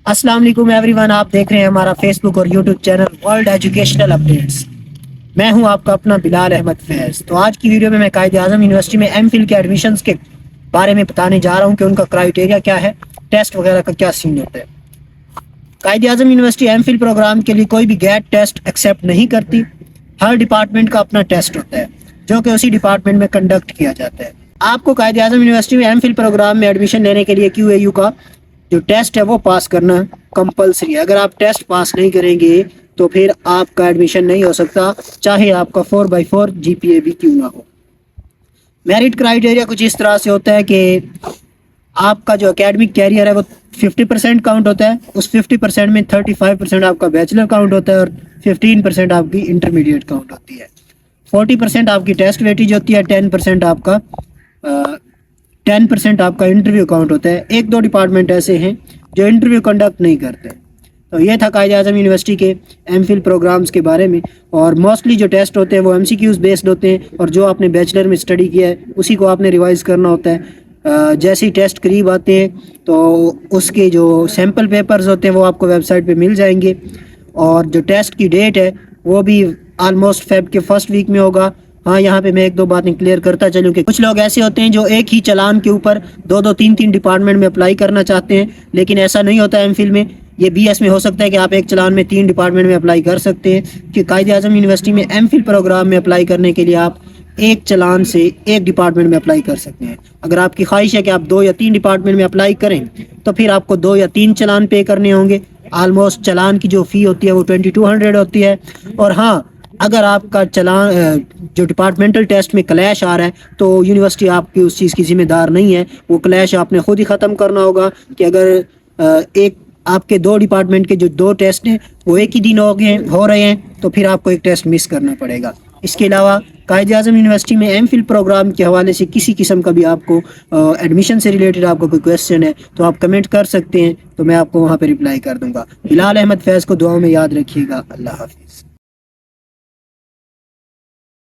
السلام علیکم every one, آپ دیکھ رہے ہیں ہمارا فیس بک اور YouTube channel world educational updates. میں ہوں آپ کا اپنا بلال احمد فیض۔ تو آج کی ویڈیو میں قائد اعظم یونیورسٹی میں ایم فل کے ایڈمیشنز کے بارے میں بتانے جا رہا ہوں کہ ان کا کرائٹیریا کیا ہے، ٹیسٹ وغیرہ کا کیا سین ہوتا ہے۔ Quaid Azam university M Phil programme کے لیے کوئی بھی گیٹ ٹیسٹ ایکسیپٹ نہیں کرتی۔ ہر ڈپارٹمنٹ کا اپنا ٹیسٹ ہوتا ہے جو کہ اسی ڈپارٹمنٹ میں کنڈکٹ کیا جاتا ہے۔ آپ کو قائد اعظم یونیورسٹی میں ایم فل پروگرام میں ایڈمیشن لینے کے لیے کیو اے یو کا جو ٹیسٹ ہے وہ پاس کرنا کمپلسری ہے۔ اگر آپ ٹیسٹ پاس نہیں کریں گے تو پھر آپ کا ایڈمیشن نہیں ہو سکتا، چاہے آپ کا 4/4 جی پی اے بھی کیوں نہ ہو۔ میرٹ کرائٹیریا کچھ اس طرح سے ہوتا ہے کہ آپ کا جو اکیڈمک کیریئر ہے وہ 50% کاؤنٹ ہوتا ہے، اس 50% میں 35% آپ کا بیچلر کاؤنٹ ہوتا ہے اور 15% آپ کی انٹرمیڈیٹ کاؤنٹ ہوتی ہے۔ 40% آپ کی ٹیسٹ ویٹیج ہوتی ہے، 10% آپ کا انٹرویو کاؤنٹ ہوتا ہے۔ ایک دو ڈپارٹمنٹ ایسے ہیں جو انٹرویو کنڈکٹ نہیں کرتے۔ تو یہ تھا قائد اعظم یونیورسٹی کے ایم فل پروگرامز کے بارے میں، اور موسٹلی جو ٹیسٹ ہوتے ہیں وہ ایم سی کیوز بیسڈ ہوتے ہیں، اور جو آپ نے بیچلر میں اسٹڈی کیا ہے اسی کو آپ نے ریوائز کرنا ہوتا ہے۔ جیسے ہی ٹیسٹ قریب آتے ہیں تو اس کے جو سیمپل پیپرز ہوتے ہیں وہ آپ کو ویب سائٹ پہ مل جائیں گے، اور جو ٹیسٹ کی ڈیٹ ہے وہ بھی آلموسٹ فیب کے فرسٹ ویک میں ہوگا۔ ہاں، یہاں پہ میں ایک دو باتیں کلیئر کرتا چلوں کہ کچھ لوگ ایسے ہوتے ہیں جو ایک ہی چلان کے اوپر دو تین ڈپارٹمنٹ میں اپلائی کرنا چاہتے ہیں، لیکن ایسا نہیں ہوتا ایم فل میں۔ یہ بی ایس میں ہو سکتا ہے کہ آپ ایک چلان میں 3 ڈپارٹمنٹ میں اپلائی کر سکتے ہیں، کہ قائد اعظم یونیورسٹی میں ایم فل پروگرام میں اپلائی کرنے کے لیے آپ ایک چلان سے ایک ڈپارٹمنٹ میں اپلائی کر سکتے ہیں۔ اگر آپ کی خواہش ہے کہ آپ 2 یا 3 ڈپارٹمنٹ میں اپلائی کریں تو پھر آپ کو 2 یا 3 چلان پے کرنے ہوں گے۔ آلموسٹ چلان کی جو فی ہوتی ہے وہ 2200 ہوتی ہے۔ اور ہاں، اگر آپ کا چلان جو ڈپارٹمنٹل ٹیسٹ میں کلیش آ رہا ہے تو یونیورسٹی آپ کی اس چیز کی ذمہ دار نہیں ہے، وہ کلیش آپ نے خود ہی ختم کرنا ہوگا۔ کہ اگر ایک آپ کے 2 ڈپارٹمنٹ کے جو 2 ٹیسٹ ہیں وہ ایک ہی دن ہو رہے ہیں تو پھر آپ کو ایک ٹیسٹ مس کرنا پڑے گا۔ اس کے علاوہ قائد اعظم یونیورسٹی میں ایم فل پروگرام کے حوالے سے کسی قسم کا بھی آپ کو ایڈمیشن سے ریلیٹڈ آپ کو کوئی کویسچن ہے تو آپ کمنٹ کر سکتے ہیں، تو میں آپ کو وہاں پہ رپلائی کر دوں گا۔ بلال احمد فیض کو دعاؤں میں یاد رکھیے گا۔ اللہ حافظ۔